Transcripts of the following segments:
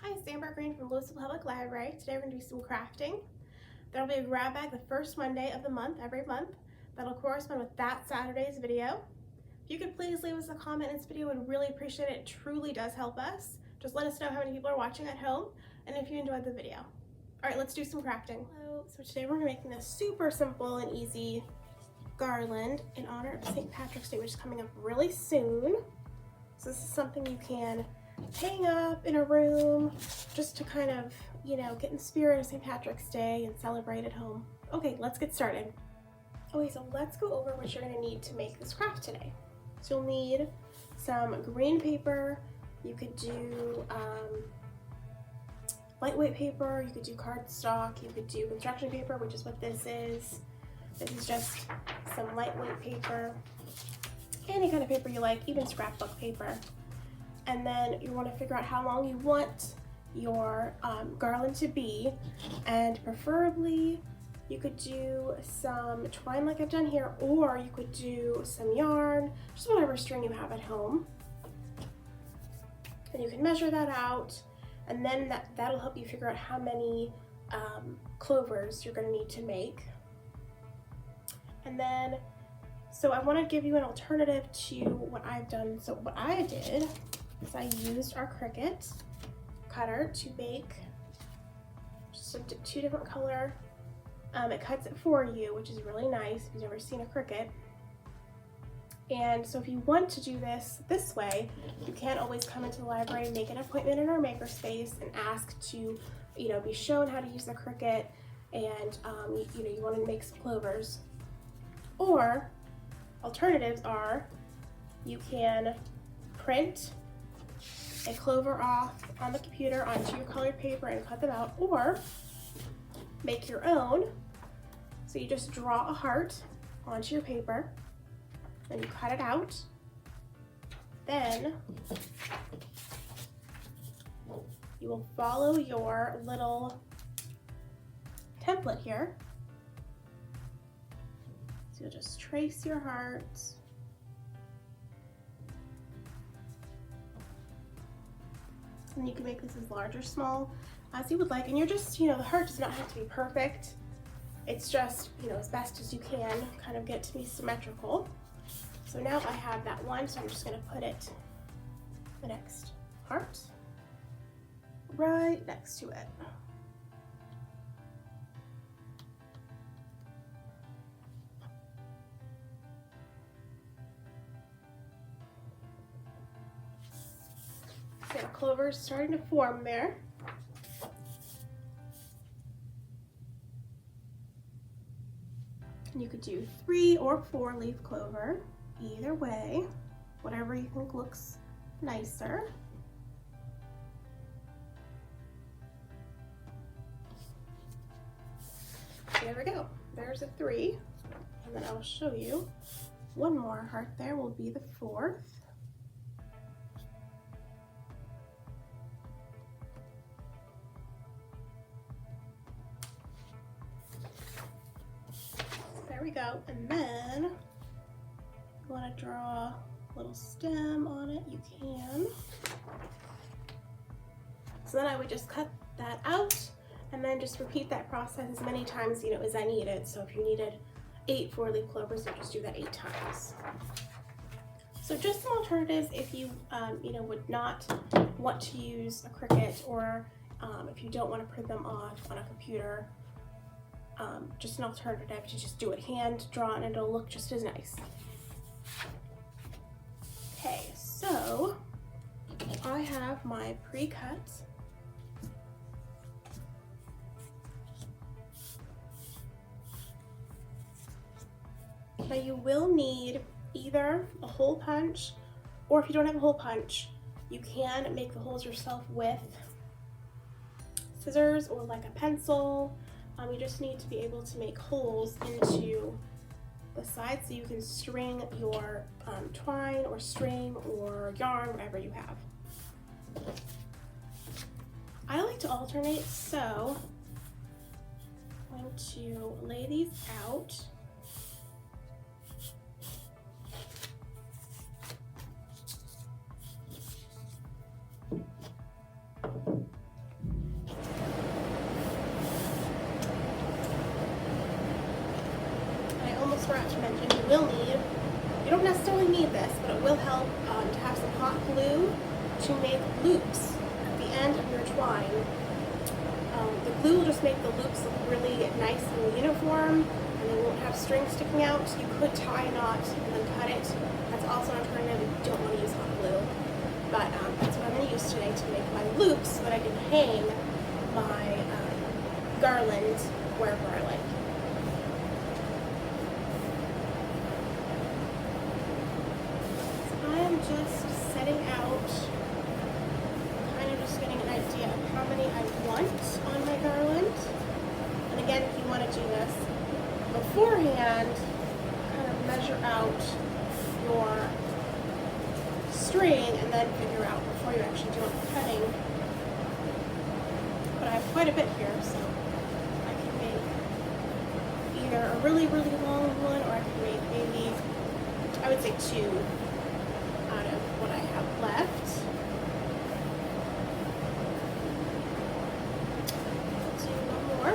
Hi, it's Ambritt from Louisville Public Library. Today we're going to do some crafting. There'll be a grab bag the first Monday of the month, every month. That'll correspond with that Saturday's video. If you could please leave us a comment in this video, we'd really appreciate it. It truly does help us. Just let us know how many people are watching at home and if you enjoyed the video. All right, let's do some crafting. So today we're making this super simple and easy garland in honor of St. Patrick's Day, which is coming up really soon. So this is something you can hang up in a room just to kind of, get in the spirit of St. Patrick's Day and celebrate at home. Okay, let's get started. Okay, so let's go over what you're going to need to make this craft today. So you'll need some green paper. You could do lightweight paper, you could do cardstock, you could do construction paper, which is what this is. This is just some lightweight paper, any kind of paper you like, even scrapbook paper. And then you want to figure out how long you want your garland to be, and preferably you could do some twine like I've done here, or you could do some yarn, just whatever string you have at home. And you can measure that out, and then that'll help you figure out how many clovers you're going to need to make. And then, so I want to give you an alternative to what I've done. So what I did is I used our Cricut cutter to make just two different color. It cuts it for you, which is really nice if you've never seen a Cricut. And so if you want to do this way, you can always come into the library, make an appointment in our makerspace, and ask to, be shown how to use the Cricut, and you want to make some clovers. Or alternatives are, you can print a clover off on the computer onto your colored paper and cut them out, or make your own. So you just draw a heart onto your paper, then you cut it out. Then you will follow your little template here. So you'll just trace your hearts. And you can make this as large or small as you would like. And you're just, the heart does not have to be perfect. It's just, as best as you can, kind of get it to be symmetrical. So now I have that one, so I'm just gonna put it, the next heart, right next to it. So our clover is starting to form there. And you could do 3 or 4 leaf clover, either way, whatever you think looks nicer. There we go, there's a 3. And then I'll show you one more heart there will be the 4th. There we go, and then you want to draw a little stem on it, you can. So then I would just cut that out and then just repeat that process as many times as I needed. So if you needed 8 4-leaf clovers, you just do that 8 times. So just some alternatives if you would not want to use a Cricut, or if you don't want to print them off on a computer. Just an alternative to just do it hand drawn, and it'll look just as nice. Okay, so I have my pre-cut. Now you will need either a hole punch, or if you don't have a hole punch, you can make the holes yourself with scissors or like a pencil. You just need to be able to make holes into the sides so you can string your twine or string or yarn, whatever you have. I like to alternate, so I'm going to lay these out. will need, you don't necessarily need this, but it will help to have some hot glue to make loops at the end of your twine. The glue will just make the loops look really nice and uniform, and they won't have strings sticking out. You could tie a knot and then cut it. That's also an alternative if you don't want to use hot glue. But that's what I'm going to use today to make my loops so that I can hang my garland wherever I like. So I am just setting out, kind of just getting an idea of how many I want on my garland. And again, if you want to do this beforehand, kind of measure out your string and then figure out before you actually do all the cutting. But I have quite a bit here, so I can make either a really, really long one, or I can make maybe, I would say 2 out of what I have left. Let's do one more.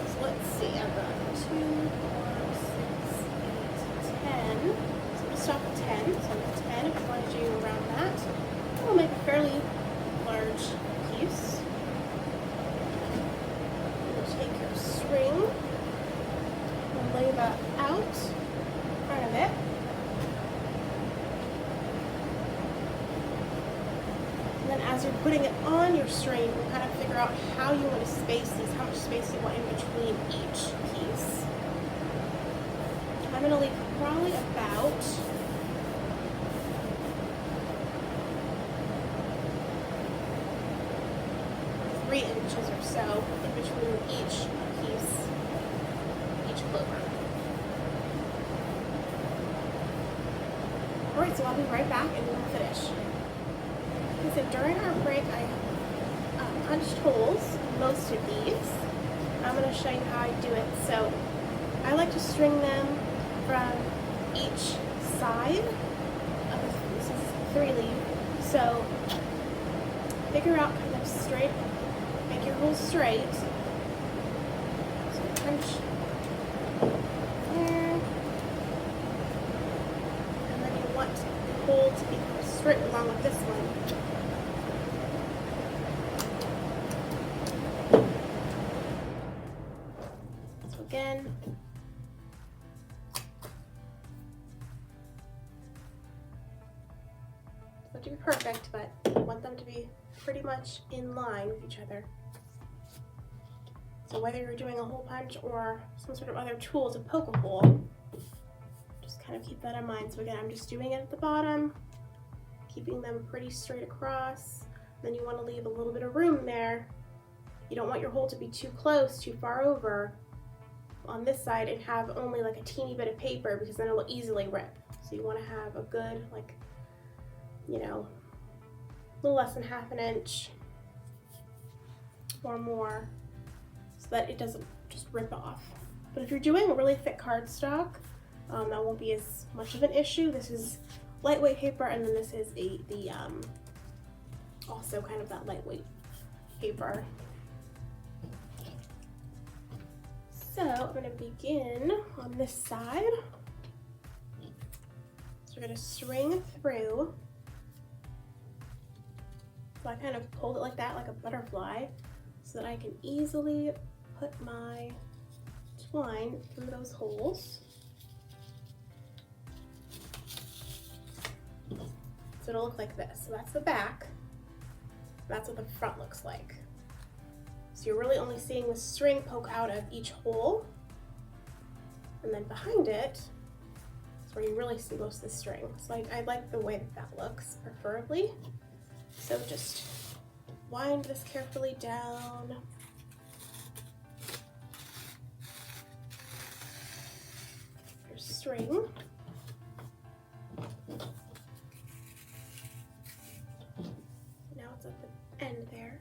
So let's see, I've got 2, 4, 6, 8, 10. So we'll stop at 10. So I'm at 10 if you want to do around that. We'll make a fairly large piece. You'll take your string and lay that out in front of it. And then as you're putting it on your string, you can kind of figure out how you want to space these, how much space you want in between each piece. I'm going to leave probably about 3 inches or so in between each piece, each clover. Alright, so I'll be right back and we'll finish. Okay, so during our break, I punched holes in most of these. I'm going to show you how I do it. So I like to string them from each side of this is 3-leaf. So figure out kind of straight, make your holes straight. So punch there, and then you want the hole to be kind of straight along with this one. So again, to be perfect, but you want them to be pretty much in line with each other. So whether you're doing a hole punch or some sort of other tool to poke a hole, just kind of keep that in mind. So again, I'm just doing it at the bottom, keeping them pretty straight across. Then you want to leave a little bit of room there. You don't want your hole to be too close, too far over on this side and have only like a teeny bit of paper, because then it will easily rip. So you want to have a good, like, you know, a little less than ½ an inch or more, so that it doesn't just rip off. But if you're doing a really thick cardstock, that won't be as much of an issue. This is lightweight paper, and then this is also kind of that lightweight paper. So I'm going to begin on this side. So we're going to string through. So I kind of pulled it like that, like a butterfly, so that I can easily put my twine through those holes. So it'll look like this. So that's the back. That's what the front looks like. So you're really only seeing the string poke out of each hole. And then behind it is where you really see most of the string. So I like the way that that looks, preferably. So just wind this carefully down. Your string. Now it's at the end there.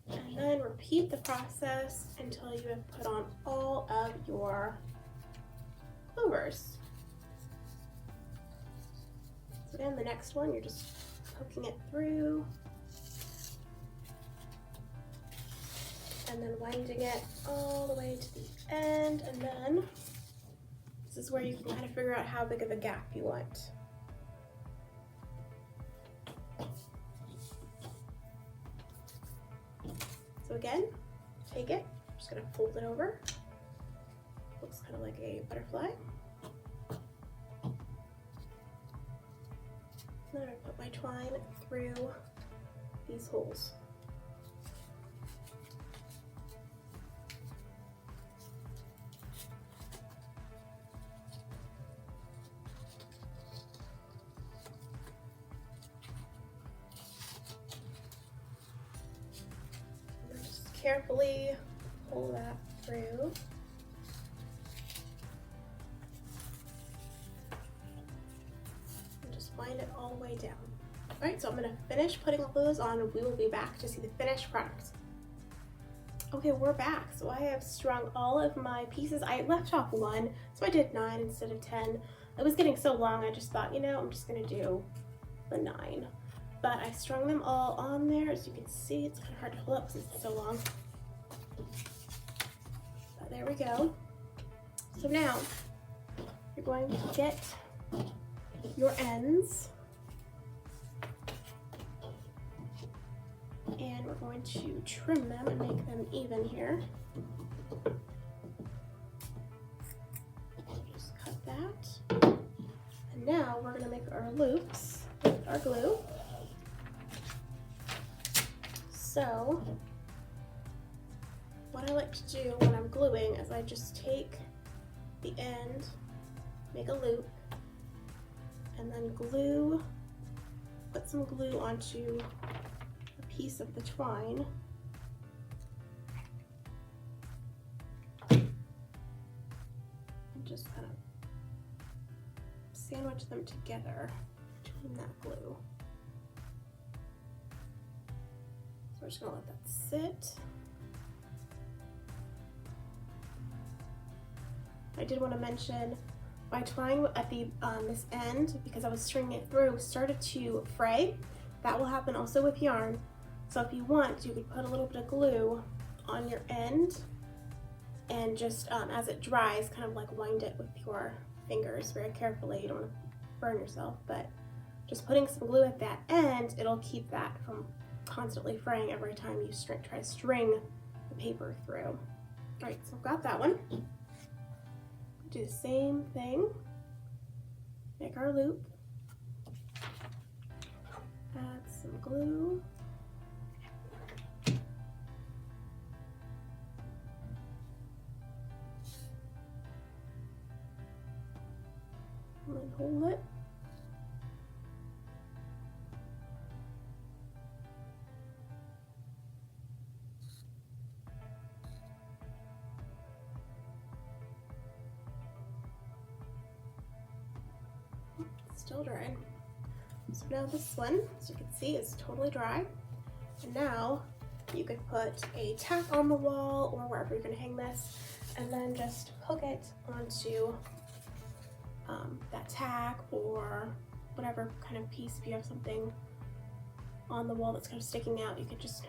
And then repeat the process until you have put on all of your clovers. So then the next one, you're just poking it through, and then winding it all the way to the end, and then this is where you can kind of figure out how big of a gap you want. So again, take it, I'm just gonna fold it over. Looks kind of like a butterfly. Then I'm gonna put my twine through these holes. Just carefully pull that through. Wind it all the way down. All right, so I'm gonna finish putting all those on and we will be back to see the finished product. Okay, we're back. So I have strung all of my pieces. I left off one, so I did 9 instead of 10. It was getting so long, I just thought, you know, I'm just gonna do the 9. But I strung them all on there. As you can see, it's kind of hard to hold up since it's so long. But there we go. So now, you're going to get your ends, and we're going to trim them and make them even here. Just cut that, and now we're going to make our loops with our glue. So what I like to do when I'm gluing is I just take the end, make a loop, and then glue, put some glue onto a piece of the twine. And just kind of sandwich them together between that glue. So we're just gonna let that sit. I did want to mention my twine at the this end, because I was stringing it through, started to fray. That will happen also with yarn. So if you want, you could put a little bit of glue on your end and just as it dries, kind of like wind it with your fingers very carefully. You don't want to burn yourself, but just putting some glue at that end, it'll keep that from constantly fraying every time you try to string the paper through. All right, so I've got that one. Do the same thing, make our loop, add some glue, and then hold it. Still dry. So now this one, as you can see, is totally dry. And now you could put a tack on the wall or wherever you're going to hang this, and then just hook it onto that tack or whatever kind of piece. If you have something on the wall that's kind of sticking out, you could just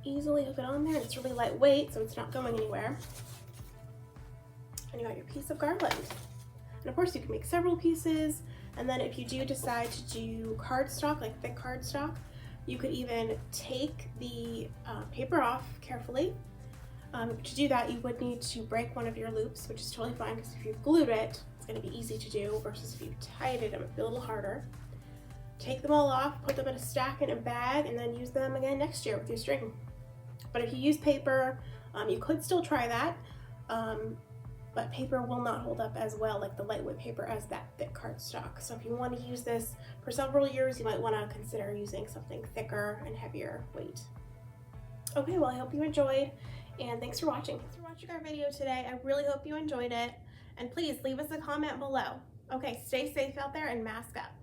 easily hook it on there. It's really lightweight, so it's not going anywhere. And you got your piece of garland. And of course you can make several pieces. And then if you do decide to do cardstock, like thick cardstock, you could even take the paper off carefully. To do that, you would need to break one of your loops, which is totally fine because if you've glued it, it's going to be easy to do, versus if you've tied it, it might be a little harder. Take them all off, put them in a stack in a bag, and then use them again next year with your string. But if you use paper, you could still try that. But paper will not hold up as well, like the lightweight paper, as that thick cardstock. So if you want to use this for several years, you might want to consider using something thicker and heavier weight. Okay, well, I hope you enjoyed, and thanks for watching. Thanks for watching our video today. I really hope you enjoyed it, and please leave us a comment below. Okay, stay safe out there and mask up.